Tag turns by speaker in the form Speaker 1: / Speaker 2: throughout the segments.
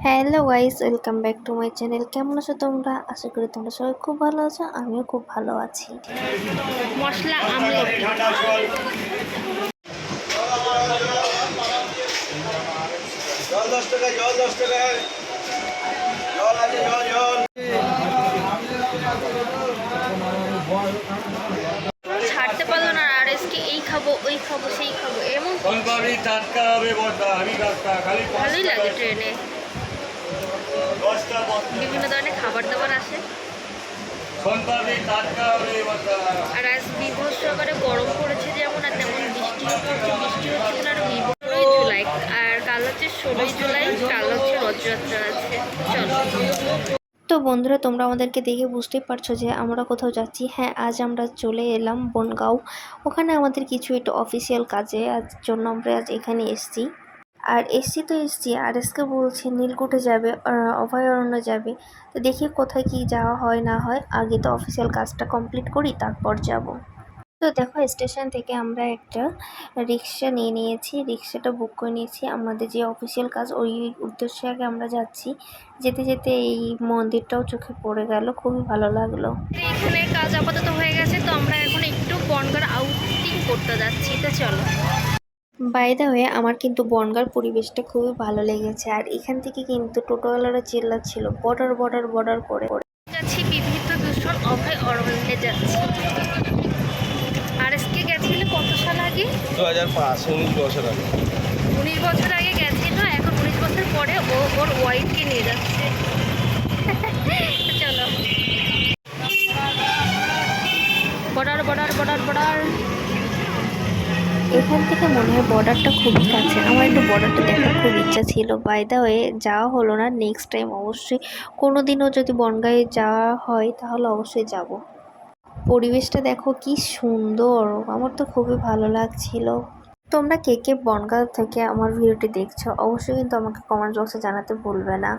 Speaker 1: Hello guys, welcome back to my channel. কেমন আছো তোমরা? আশা করি তোমরা সবাই খুব ভালো আছো। আমিও খুব ভালো আছি।
Speaker 2: মশলা আমলকি
Speaker 3: জল 10 টাকা, জল 10 টাকা, জল আছে, জল জল।
Speaker 2: ছাড়তে পারলো না। আর এসকে এই খাবো ওই খাবো সেই খাবো এমন
Speaker 3: সোনপাপড়ি টাটকা হবে বর্দা, আমি টাটকা, খালি 5
Speaker 2: ভালোই
Speaker 3: টাকা।
Speaker 2: লাগে ট্রেনে।
Speaker 3: 10টা বস্তা।
Speaker 2: বিভিন্ন ধরনের খাবার দাবার আসে।
Speaker 3: সোনপাপড়ি টাটকা হবে বর্দা।
Speaker 2: আর আজ বিভৎস আকারে গরম পড়েছে যেমন, আর তেমন বৃষ্টিও পড়ছে। বৃষ্টি হচ্ছে না। আর 15ই জুলাই, আর কাল হচ্ছে 16ই জুলাই। কাল হচ্ছে রথযাত্রা আছে। চলো।
Speaker 1: তো বন্ধুরা, তোমরা আমাদেরকে দেখে বুঝতেই পারছো যে আমরা কোথাও যাচ্ছি। হ্যাঁ, আজ আমরা চলে এলাম বনগাঁও। ওখানে আমাদের কিছু একটু অফিসিয়াল কাজে আজ জন্য আমরা আজ এখানে এসেছি। আর এসছি আর এসকে বলছে নীলকুঠে যাবে, অভয়ারণ্য যাবে। তো দেখি কোথায় কি যাওয়া হয় না হয়। আগে তো অফিসিয়াল কাজটা কমপ্লিট করি, তারপর যাব। তো দেখো, স্টেশন থেকে আমরা একটা রিক্সা নিয়ে নিয়েছি। রিক্সাটা বুক করে নিয়েছি। আমাদের যে অফিসিয়াল কাজ ওই উদ্দেশ্যে আগে আমরা যাচ্ছি। যেতে যেতে এই মন্দিরটাও চোখে পড়ে গেল, খুবই ভালো লাগলো।
Speaker 2: এখানে কাজ আপাতত হয়ে গেছে, তো আমরা এখন একটু বনগাঁর আউটিং করতে যাচ্ছি। তো চলো।
Speaker 1: বাই দ্য ওয়ে, আমার কিন্তু বনগাঁর পরিবেশটা খুবই ভালো লেগেছে। আর এখান থেকে কিন্তু টোটোওয়ালারা চিল্লাচ্ছিল বর্ডার বর্ডার বর্ডার করে।
Speaker 2: যাচ্ছি বিবিধ দূষণ অভয় অরণ্যে যাচ্ছি। আর এসকে গেছিল কত সাল আগে?
Speaker 3: 2005, 19 বছর আগে।
Speaker 2: 19 বছর আগে গেছিল। এখন 19 বছর পরে ও ওর ওয়াইফকে নিয়ে যাচ্ছে। চলো। Border border border border.
Speaker 1: এখান থেকে মনে হয় বর্ডারটা খুবই কাছে। আমার একটু বর্ডারটা দেখার খুব ইচ্ছা ছিল। বাই দ্য ওয়ে, যাওয়া হলো না। নেক্সট টাইম অবশ্যই কোনো দিনও যদি বনগাঁয়ে যাওয়া হয় তাহলে অবশ্যই যাব। পরিবেশটা দেখো কি সুন্দর, আমার তো খুবই ভালো লাগছিল। তোমরা কে কে বনগাঁ থেকে আমার ভিডিওটি দেখছো অবশ্যই কিন্তু আমাকে কমেন্ট বক্সে জানাতে ভুলবে না।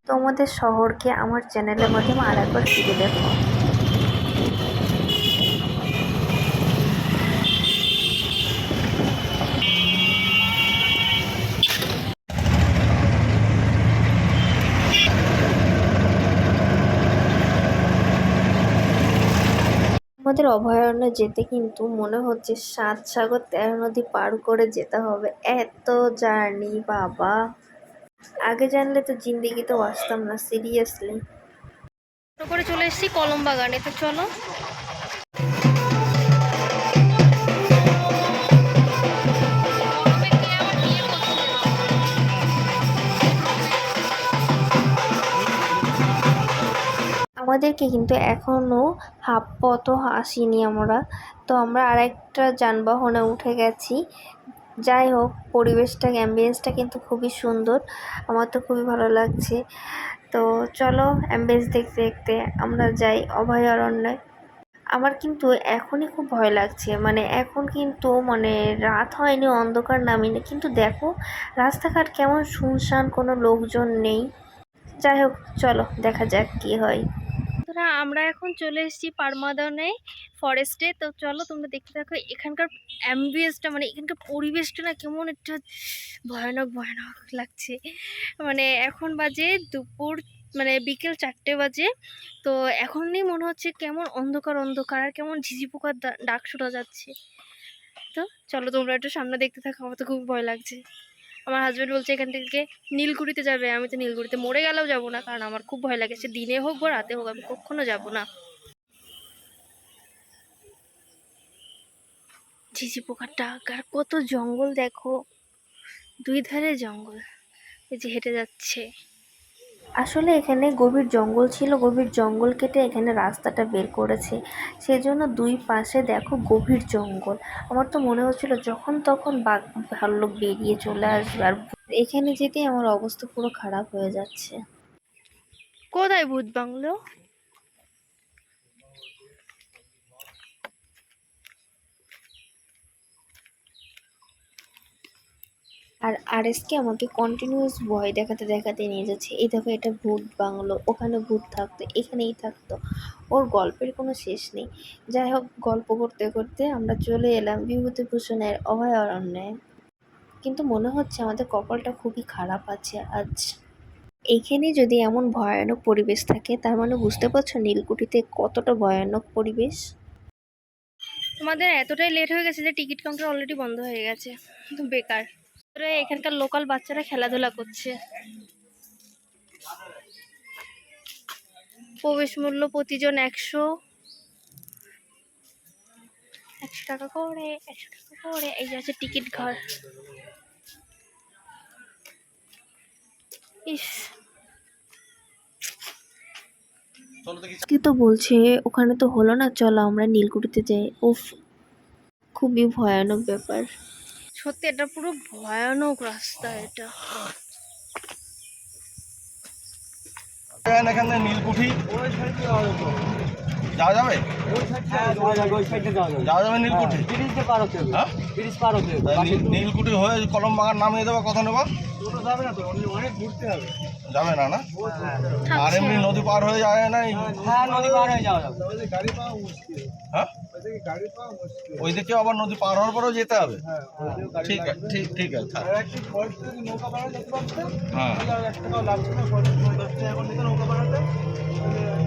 Speaker 1: তোমাদের শহরকে আমার চ্যানেলের মাধ্যমে আরেকবার ফিরে দেখো। আমাদের অভয়ারণ্যে যেতে কিন্তু মনে হচ্ছে 7 সাগর 13 নদী পার করে যেতে হবে। এত জার্নি বাবা! আগে জানলে তো জিন্দেগিতেও আসতাম না, সিরিয়াসলি।
Speaker 2: টোটো করে চলে এসেছি কলম বাগানে। তো চলো।
Speaker 1: আমাদেরকে কিন্তু এখনো হাফ পথও আসিনি আমরা। তো আমরা আরেকটা যানবাহনে উঠে গেছি। যাই হোক, পরিবেশটা অ্যাম্বিয়েন্সটা কিন্তু খুবই সুন্দর। আমার তো খুবই ভালো লাগছে। তো চলো, অ্যাম্বিয়েন্স দেখতে দেখতে আমরা যাই অভয়ারণ্যে। আমার কিন্তু এখনই খুব ভয় লাগছে, মানে এখন কিন্তু মানে রাত হয়নি, অন্ধকার নামেনি, কিন্তু দেখো রাস্তাঘাট কেমন শুনশান, কোনো লোকজন নেই। যাই হোক, চলো দেখা যাক কি হয়।
Speaker 2: বন্ধুরা, আমরা এখন চলে এসেছি পারমাদনে ফরেস্টে। তো চলো তোমরা দেখতে থাকো এখানকার অ্যাম্বিয়েন্সটা, মানে এখানকার পরিবেশটা না কেমন একটা ভয়ানক ভয়ানক লাগছে। মানে এখন বাজে দুপুর, মানে বিকেল 4টে বাজে। তো এখনই মনে হচ্ছে কেমন অন্ধকার অন্ধকার, আর কেমন ঝিঝি পোকার ডাক শোনা যাচ্ছে। তো চলো তোমরা একটু সামনে দেখতে থাকো। আমার তো খুব ভয় লাগছে। আমার হাজব্যান্ড বলছে এখান থেকে নীলকুঠিতে যাবে। আমি তো নীলকুঠিতে মরে গেলেও যাবো না, কারণ আমার খুব ভয় লাগে। সে দিনে হোক বা রাতে হোক, আমি কখনো যাব না। ঝিঝি পোকার ডাক, আর কত জঙ্গল দেখো, দুই ধারে জঙ্গল। এই যে হেঁটে যাচ্ছে।
Speaker 1: আসলে এখানে গভীর জঙ্গল ছিল, গভীর জঙ্গল কেটে এখানে রাস্তাটা বের করেছে। সেজন্য দুই পাশে দেখো গভীর জঙ্গল। আমার তো মনে হচ্ছিল যখন তখন বাঘ ভাল্লুক বেরিয়ে চলে আসবে। আর এখানে যেতেই আমার অবস্থা পুরো খারাপ হয়ে যাচ্ছে।
Speaker 2: কোথায় ভূত বাংলো?
Speaker 1: আর আরএসকে আমাকে কন্টিনিউয়াস ভয় দেখাতে দেখাতে নিয়ে যাচ্ছে। এই দেখো, এটা ভূত বাংলো, ওখানে ভূত থাকতো, এখানেই থাকতো। ওর গল্পের কোনো শেষ নেই। যাই হোক, গল্প করতে করতে আমরা চলে এলাম বিভূতিভূষণের অভয়ারণ্যে। কিন্তু মনে হচ্ছে আমাদের কপালটা খুবই খারাপ আছে আজ। এখানে যদি এমন ভয়ানক পরিবেশ থাকে তার মানে বুঝতে পারছো নীলকুঠিতে কতটা ভয়ানক পরিবেশ।
Speaker 2: আমাদের এতটাই লেট হয়ে গেছে যে টিকিট কাউন্টার অলরেডি বন্ধ হয়ে গেছে, তো বেকার। তারপরে এখানকার লোকাল বাচ্চারা খেলাধুলা করছে। প্রবেশ মূল্য প্রতিজন 100 টাকা করে, 100 টাকা করে। এই যে আছে টিকিট ঘর। ইস,
Speaker 1: কি তো বলছে ওখানে তো হলো না, চলো আমরা নীলকুঠিতে যাই। উফ, খুবই ভয়ানক ব্যাপার।
Speaker 2: সত্যি এটা পুরো ভয়ানক রাস্তা এটা।
Speaker 3: এখানে নীলকুঠি যাওয়া যাবে? যাওয়া যাবে নীলকুঠি? হ্যাঁ? নীলকুঠি হয়ে কলম বাগান নামিয়ে দেবো, কত নেবো? যাবে না না? আর এমনি নদী পার হয়ে যায় না? হ্যাঁ, ওইদিকে আবার নদী পার হওয়ার পরেও যেতে হবে। ঠিক আছে, ঠিক আছে। হ্যাঁ,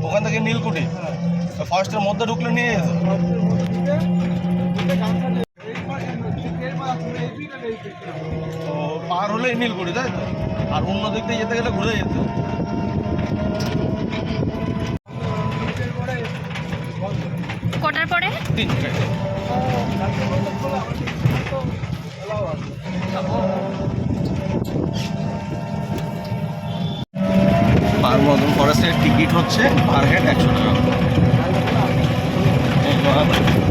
Speaker 3: ওখান থেকে নীলকুঠি ফার্স্টের মধ্যে ঢুকলে নিয়ে যেত। তো পার হলেই নীলকুঠি, তাই তো? আর অন্য দিক দিয়ে যেতে গেলে ঘুরে যেতে হবে।
Speaker 2: কটার পরে?
Speaker 3: 3টে। পারমদন ফরেস্টের টিকিট হচ্ছে পার হেড 100 টাকা।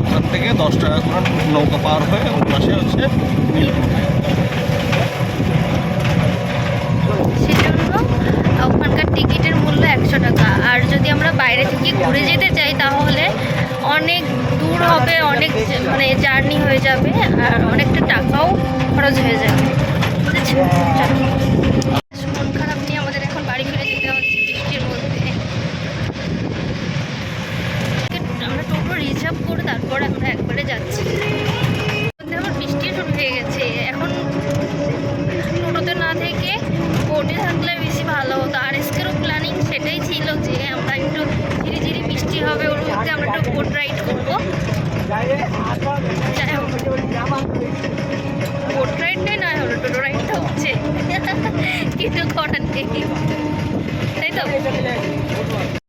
Speaker 3: ওখান থেকে 10 টাকা করে নৌকা পার হয়ে ওর পাশে হচ্ছে নীলকুঠি।
Speaker 2: সেজন্য ওখানকার টিকিটের মূল্য 100 টাকা। আর যদি আমরা বাইরে থেকে ঘুরে যেতে চাই তাহলে অনেক দূর হবে, অনেক মানে জার্নি হয়ে যাবে, আর অনেকটা টাকাও খরচ হয়ে যাবে। বুঝেছো? মন খারাপ নিয়ে আমাদের এখন বাড়ি ফিরে যেতে হচ্ছে বৃষ্টির মধ্যে। আমরা টোটো রিজার্ভ করে তারপর আমরা একবারে যাচ্ছি। আমার বৃষ্টি শুরু হয়ে গেছে। এখন টোটোতে না থেকে বোটে থাকলে বেশি ভালো হতো। আর এসকেরও প্ল্যানিং সেটাই ছিল যে আমরা একটু ধীরে ধীরে বৃষ্টি হবে, ওর মধ্যে আমরা একটু বোট রাইড করবো। যাই হোক, বোট রাইডটাই না হলো, টোটো রাইডটা হচ্ছে। কিন্তু কটার থেকে, তাই তো?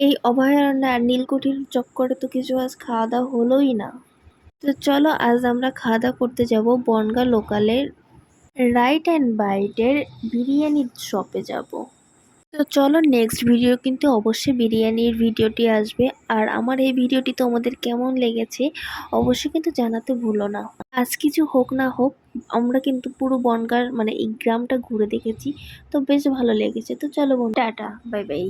Speaker 1: এই অভয়ারণ্য আর নীলকুঠির চক্করে তো কিছু আজ খাওয়া দাওয়া হলোই না। তো চলো আজ আমরা খাওয়া দাওয়া করতে যাব বনগাঁ লোকালের রাইট অ্যান্ড বাইটের বিরিয়ানির শপে যাব। তো চলো নেক্সট ভিডিও কিন্তু অবশ্যই বিরিয়ানির ভিডিওটি আসবে। আর আমার এই ভিডিওটি তোমাদের কেমন লেগেছে অবশ্যই কিন্তু জানাতে ভুলো না। আজ কিছু হোক না হোক আমরা কিন্তু পুরো বনগাঁর মানে এই গ্রামটা ঘুরে দেখেছি, তো বেশ ভালো লেগেছে। তো চলো বোন, টাটা, বাই বাই।